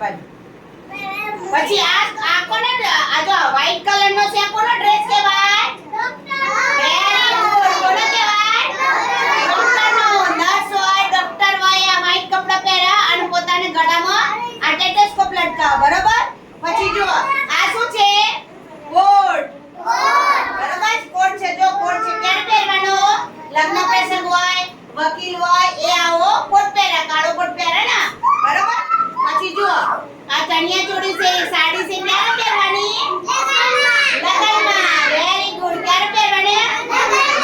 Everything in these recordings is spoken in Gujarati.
બાજુ. પછી આ કોનો આ જો વ્હાઈટ કલર નો છે કોનો ડ્રેસ કહેવાય? Very good. કોનો કહેવાય? ડોક્ટર નો. નર્સ હોય, ડોક્ટર હોય આ વ્હાઈટ કપડા પહેરે અને પોતાને ગળામાં આ ટેટેસ્કોપ લટકાવે, બરોબર? પછી જો આ શું છે? કોટ. બરોબર? કોટ છે. જો કોટ છે ક્યારે પહેરવાનો? લગ્ન પ્રસંગ હોય, વકીલ હોય એ આવો કોટ પહેરે, કાળો કોટ પહેરે ને, બરોબર? પછી જો આ ચણિયા ચોળી છે, સાડી છે ક્યારે પહેરવાની? લગનમાં. Very good. ક્યારે પહેરવાની?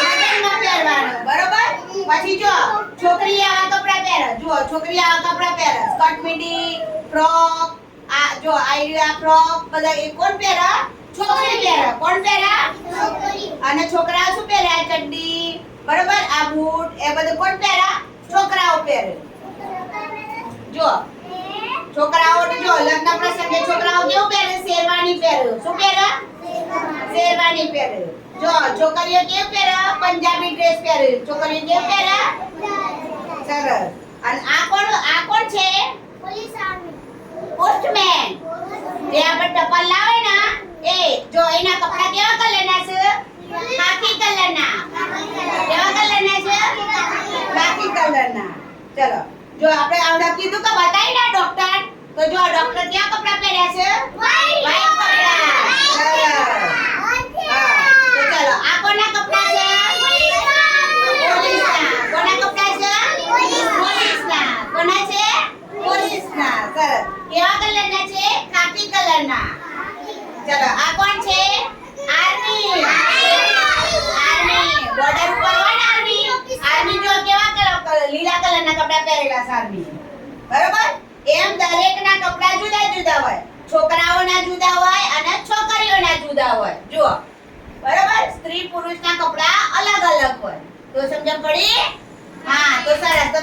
લગનમાં પહેરવાનું, બરોબર? પછી જો છોકરી આવા કપડા પહેરે, જો છોકરી આવા કપડા પહેરે, સ્કર્ટ મીડી, ફ્રોક, આ જો આ ફ્રોક બધા એ કોણ પહેરે? છોકરી પહેરે. કોણ પહેરે? છોકરી. અને છોકરાઓ શું પહેરે? ચડ્ડી, બરોબર? આ બૂટ એ બધું કોણ પહેરે? છોકરાઓ પહેરે. જો છોકરાઓ જો લગ્ન પ્રસંગે છોકરાઓ કેવું પહેરે? શેરવાની પહેરે. શું પહેરે? શેરવાની પહેરે. જો છોકરીઓ કેવું પહેરે? પંજાબી ડ્રેસ પહેરે. છોકરીઓ કેવું પહેરે? સરસ. અને આ કોણ છે? Police army. પોસ્ટમેન. જે આપણે ટપાલ લાવે ને એ જો એના કપડા કેવા કલરના છે? ખાકી કલરના. કેવા કલરના છે? ખાકી કલરના. ચલો જો આપણે આવડા કીધું કે બતાવી ના ડોક્ટર, તો જો ડોક્ટર ક્યાં કપડા પહેર્યા છે? વ્હાઈટ કપડા. સરસ. હા તો ચલો આ કોના કપડા છે? પોલીસના. કોના કપડા છે? પોલીસના. કોના છે? પોલીસના. સરસ. કેવા કલરના છે? ખાકી કલરના. ચલો આ કોણ છે? આર્મી. આર્મી. બોર્ડર ઉપર હોય ને આર્મી. આર્મી જો કેવા કલર? લીલા કલરના કપડા પહેરેલા છે આર્મી. બરોબર? એમ દરેકના કપડા જુદા જુદા હોય. છોકરાઓના જુદા હોય અને છોકરીઓના જુદા હોય. જુઓ. બરોબર? સ્ત્રી પુરુષના કપડા અલગ અલગ હોય. તો સમજણ પડી? હા તો સરસ. તો